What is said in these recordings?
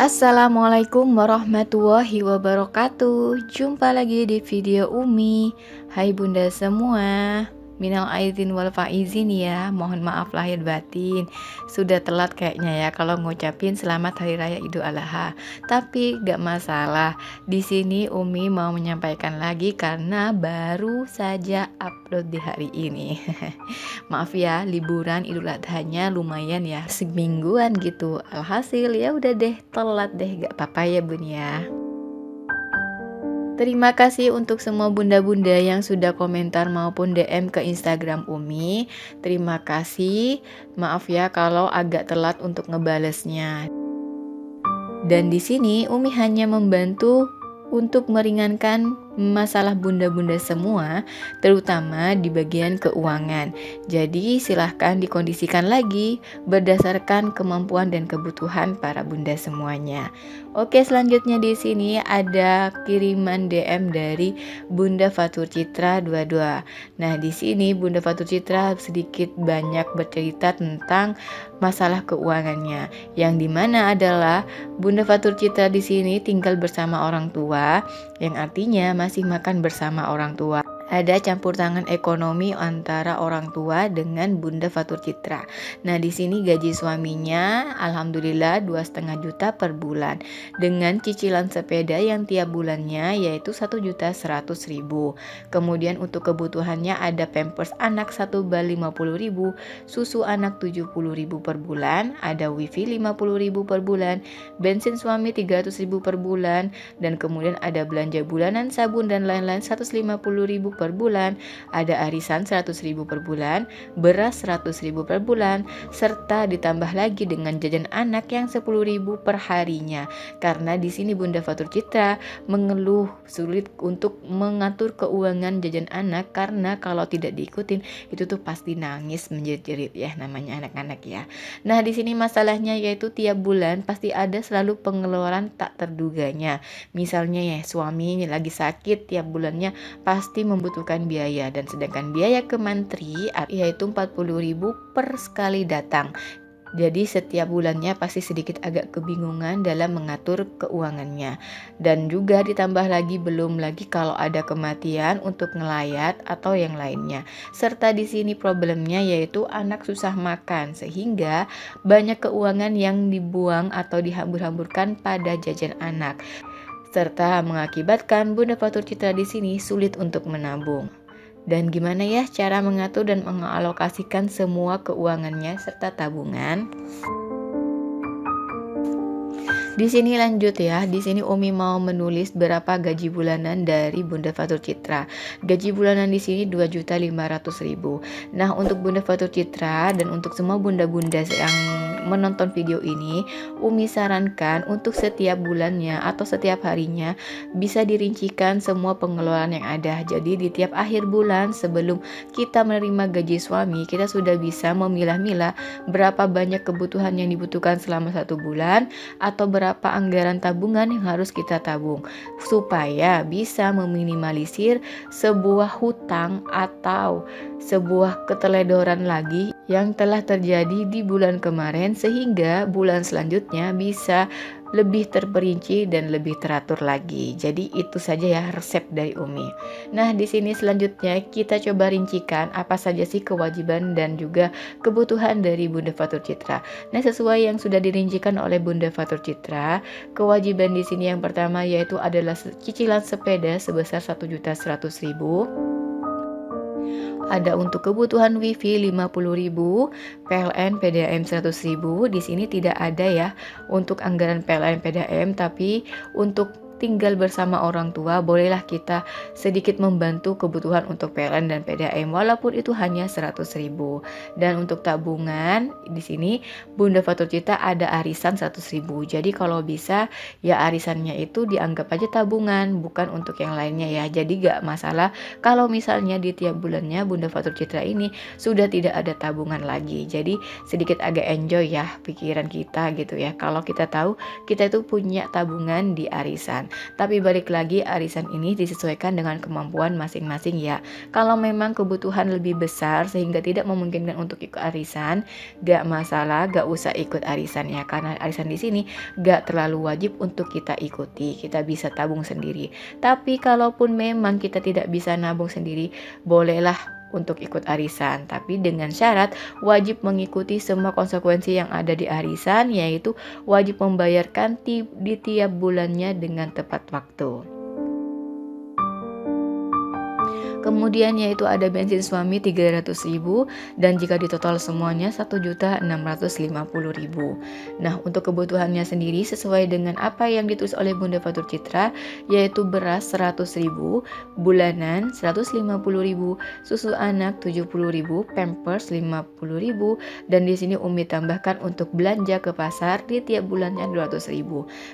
Assalamualaikum warahmatullahi wabarakatuh. Jumpa lagi di video Umi. Hai bunda semua, minal aizin wal faizin ya. Mohon maaf lahir batin, sudah telat kayaknya ya kalau ngucapin selamat hari raya Idul Adha. Tapi gak masalah, di sini Umi mau menyampaikan lagi karena baru saja upload di hari ini. Maaf ya, liburan Idul Adhanya lumayan ya, semingguan gitu. Alhasil ya udah deh, telat deh, gak apa-apa ya bun ya. Terima kasih untuk semua bunda-bunda yang sudah komentar maupun DM ke Instagram Umi. Terima kasih. Maaf ya kalau agak telat untuk ngebalesnya. Dan di sini Umi hanya membantu untuk meringankan masalah bunda-bunda semua, terutama di bagian keuangan. Jadi silahkan dikondisikan lagi berdasarkan kemampuan dan kebutuhan para bunda semuanya. Oke, selanjutnya di sini ada kiriman DM dari Bunda Fatur Citra 22. Nah, di sini Bunda Fatur Citra sedikit banyak bercerita tentang masalah keuangannya, yang dimana adalah Bunda Fatur Citra di sini tinggal bersama orang tua, yang artinya masih makan bersama orang tua. Ada campur tangan ekonomi antara orang tua dengan Bunda Fatur Citra. Nah, di sini gaji suaminya alhamdulillah 2,5 juta per bulan dengan cicilan sepeda yang tiap bulannya yaitu 1.100.000. Kemudian untuk kebutuhannya ada pampers anak 1 bal 50.000, susu anak 70.000 per bulan, ada wifi 50.000 per bulan, bensin suami 300.000 per bulan, dan kemudian ada belanja bulanan sabun dan lain-lain 150.000 per bulan, ada arisan 100.000 per bulan, beras 100.000 per bulan, serta ditambah lagi dengan jajan anak yang 10.000 per harinya. Karena di sini Bunda Fatur Citra mengeluh sulit untuk mengatur keuangan jajan anak karena kalau tidak diikutin itu tuh pasti nangis menjerit-jerit ya, namanya anak-anak ya. Nah, di sini masalahnya yaitu tiap bulan pasti ada selalu pengeluaran tak terduganya. Misalnya ya, suami lagi sakit, tiap bulannya pasti membutuhkan biaya, dan sedangkan biaya ke mantri yaitu 40.000 per sekali datang. Jadi setiap bulannya pasti sedikit agak kebingungan dalam mengatur keuangannya. Dan juga ditambah lagi belum lagi kalau ada kematian untuk ngelayat atau yang lainnya. Serta di sini problemnya yaitu anak susah makan sehingga banyak keuangan yang dibuang atau dihambur-hamburkan pada jajan anak. Serta mengakibatkan Bunda Fatur Citra di sini sulit untuk menabung. Dan gimana ya cara mengatur dan mengalokasikan semua keuangannya serta tabungan? Di sini lanjut ya. Di sini Umi mau menulis berapa gaji bulanan dari Bunda Fatur Citra. Gaji bulanan di sini 2.500.000. Nah, untuk Bunda Fatur Citra dan untuk semua bunda-bunda yang menonton video ini, Umi sarankan untuk setiap bulannya atau setiap harinya bisa dirincikan semua pengeluaran yang ada. Jadi di tiap akhir bulan sebelum kita menerima gaji suami, kita sudah bisa memilah-milah berapa banyak kebutuhan yang dibutuhkan selama 1 bulan atau berapa anggaran tabungan yang harus kita tabung supaya bisa meminimalisir sebuah hutang atau sebuah keteledoran lagi yang telah terjadi di bulan kemarin, sehingga bulan selanjutnya bisa lebih terperinci dan lebih teratur lagi. Jadi itu saja ya resep dari Umi. Nah, di sini selanjutnya kita coba rincikan apa saja sih kewajiban dan juga kebutuhan dari Bunda Fatur Citra. Nah, sesuai yang sudah dirincikan oleh Bunda Fatur Citra, kewajiban di sini yang pertama yaitu adalah cicilan sepeda sebesar 1.100.000. Ada untuk kebutuhan wifi 50.000, PLN PDAM 100.000. Di sini tidak ada ya untuk anggaran PLN PDAM, tapi untuk tinggal bersama orang tua bolehlah kita sedikit membantu kebutuhan untuk PLN dan PDAM walaupun itu hanya 100.000. Dan untuk tabungan di sini Bunda Fatur Citra ada arisan 100.000. Jadi kalau bisa ya arisannya itu dianggap aja tabungan, bukan untuk yang lainnya ya. Jadi gak masalah kalau misalnya di tiap bulannya Bunda Fatur Citra ini sudah tidak ada tabungan lagi. Jadi sedikit agak enjoy ya pikiran kita gitu ya, kalau kita tahu kita itu punya tabungan di arisan. Tapi balik lagi, arisan ini disesuaikan dengan kemampuan masing-masing ya. Kalau memang kebutuhan lebih besar sehingga tidak memungkinkan untuk ikut arisan, gak masalah, gak usah ikut arisan ya. Karena arisan di sini gak terlalu wajib untuk kita ikuti, kita bisa tabung sendiri. Tapi kalaupun memang kita tidak bisa nabung sendiri, bolehlah untuk ikut arisan, tapi dengan syarat wajib mengikuti semua konsekuensi yang ada di arisan, yaitu wajib membayarkan di tiap bulannya dengan tepat waktu. Kemudian yaitu ada bensin suami 300.000 dan jika ditotal semuanya 1.650.000. Nah, untuk kebutuhannya sendiri sesuai dengan apa yang ditulis oleh Bunda Fatur Citra, yaitu beras 100.000, bulanan 150.000, susu anak 70.000, pampers 50.000, dan di sini Umi tambahkan untuk belanja ke pasar di tiap bulannya 200.000.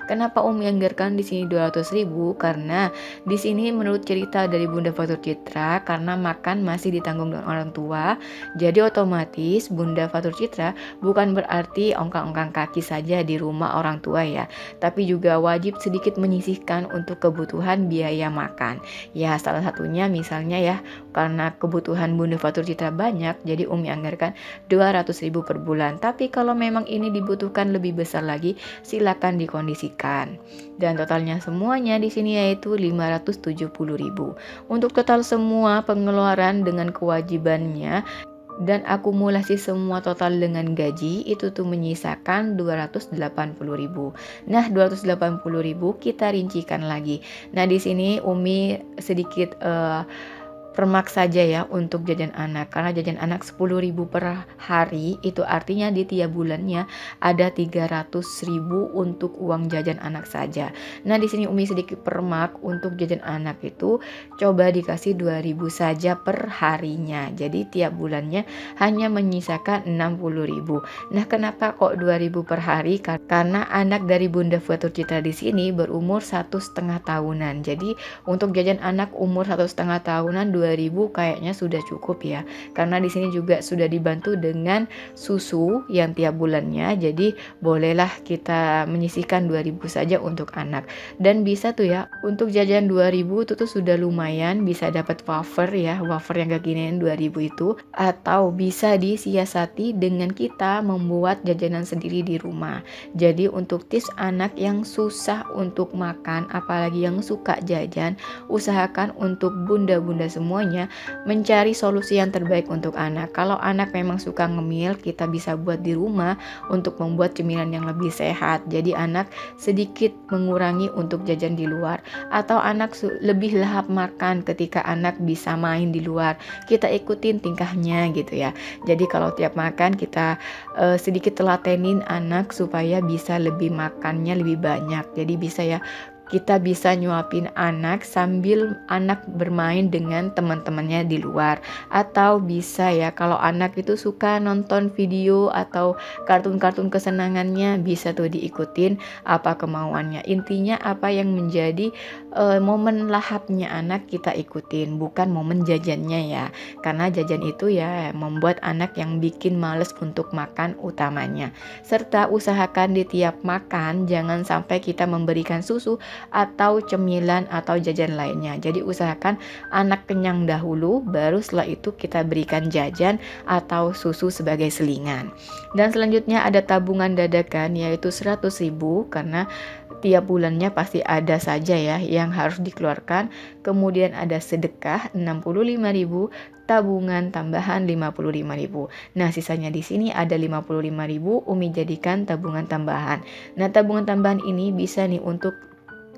Kenapa Umi anggarkan di sini 200.000? Karena di sini menurut cerita dari Bunda Fatur Citra, karena makan masih ditanggung dengan orang tua, jadi otomatis Bunda Fatur Citra bukan berarti ongkang-ongkang kaki saja di rumah orang tua ya, tapi juga wajib sedikit menyisihkan untuk kebutuhan biaya makan. Ya, salah satunya misalnya ya, karena kebutuhan Bunda Fatur Citra banyak, jadi Umi anggarkan 200.000 per bulan. Tapi kalau memang ini dibutuhkan lebih besar lagi, silakan dikondisikan. Dan totalnya semuanya di sini yaitu 570.000. Untuk total semua pengeluaran dengan kewajibannya dan akumulasi semua total dengan gaji itu tuh menyisakan 280.000. Nah, 280.000 kita rincikan lagi. Nah, di sini Umi sedikit permak saja ya untuk jajan anak, karena jajan anak 10.000 per hari itu artinya di tiap bulannya ada 300.000 untuk uang jajan anak saja. Nah, di sini Umi sedikit permak untuk jajan anak itu coba dikasih 2.000 saja per harinya. Jadi tiap bulannya hanya menyisakan 60.000. Nah, kenapa kok 2.000 per hari? Karena anak dari Bunda Fatur Citra di sini berumur 1,5 tahunan. Jadi untuk jajan anak umur 1,5 tahunan 2.000 kayaknya sudah cukup ya, karena di sini juga sudah dibantu dengan susu yang tiap bulannya, jadi bolehlah kita menyisihkan 2.000 saja untuk anak. Dan bisa tuh ya, untuk jajan 2.000 itu tuh sudah lumayan, bisa dapat wafer ya, wafer yang kekinian 2.000 itu, atau bisa disiasati dengan kita membuat jajanan sendiri di rumah. Jadi untuk tips anak yang susah untuk makan, apalagi yang suka jajan, usahakan untuk bunda-bunda semuanya mencari solusi yang terbaik untuk anak. Kalau anak memang suka ngemil, kita bisa buat di rumah untuk membuat cemilan yang lebih sehat. Jadi anak sedikit mengurangi untuk jajan di luar, atau anak lebih lahap makan ketika anak bisa main di luar. Kita ikutin tingkahnya gitu ya. Jadi kalau tiap makan kita sedikit telatenin anak supaya bisa lebih makannya lebih banyak. Jadi bisa ya, kita bisa nyuapin anak sambil anak bermain dengan teman-temannya di luar. Atau bisa ya, kalau anak itu suka nonton video atau kartun-kartun kesenangannya, bisa tuh diikutin apa kemauannya. Intinya apa yang menjadi momen lahapnya anak kita ikutin, bukan momen jajannya ya. Karena jajan itu ya membuat anak yang bikin males untuk makan utamanya. Serta usahakan di tiap makan jangan sampai kita memberikan susu atau cemilan atau jajan lainnya. Jadi usahakan anak kenyang dahulu, baru setelah itu kita berikan jajan atau susu sebagai selingan. Dan selanjutnya ada tabungan dadakan yaitu 100.000, karena tiap bulannya pasti ada saja ya yang harus dikeluarkan. Kemudian ada sedekah 65.000, tabungan tambahan 55.000. Nah, sisanya di sini ada 55.000 Umi jadikan tabungan tambahan. Nah, tabungan tambahan ini bisa nih untuk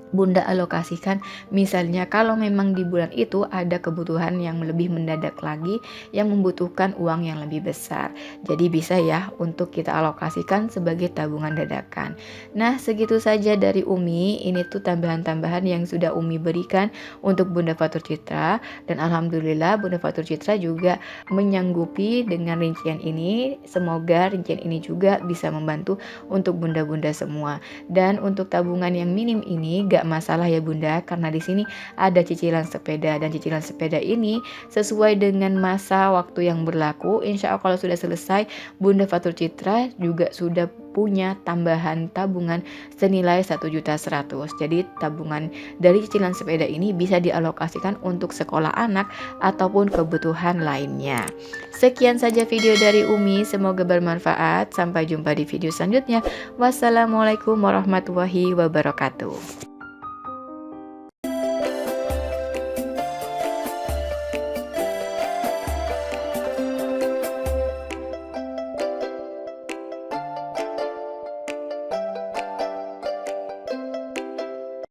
Bunda alokasikan, misalnya kalau memang di bulan itu ada kebutuhan yang lebih mendadak lagi yang membutuhkan uang yang lebih besar. Jadi bisa ya untuk kita alokasikan sebagai tabungan dadakan. Nah, segitu saja dari Umi. Ini tuh tambahan-tambahan yang sudah Umi berikan untuk Bunda Fatur Citra, dan alhamdulillah Bunda Fatur Citra juga menyanggupi dengan rincian ini. Semoga rincian ini juga bisa membantu untuk bunda-bunda semua. Dan untuk tabungan yang minim ini nggak masalah ya Bunda, karena di sini ada cicilan sepeda dan cicilan sepeda ini sesuai dengan masa waktu yang berlaku. Insya Allah kalau sudah selesai, Bunda Fatur Citra juga sudah punya tambahan tabungan senilai 1.100.000. Jadi tabungan dari cicilan sepeda ini bisa dialokasikan untuk sekolah anak ataupun kebutuhan lainnya. Sekian saja video dari Umi, semoga bermanfaat. Sampai jumpa di video selanjutnya. Wassalamualaikum warahmatullahi wabarakatuh.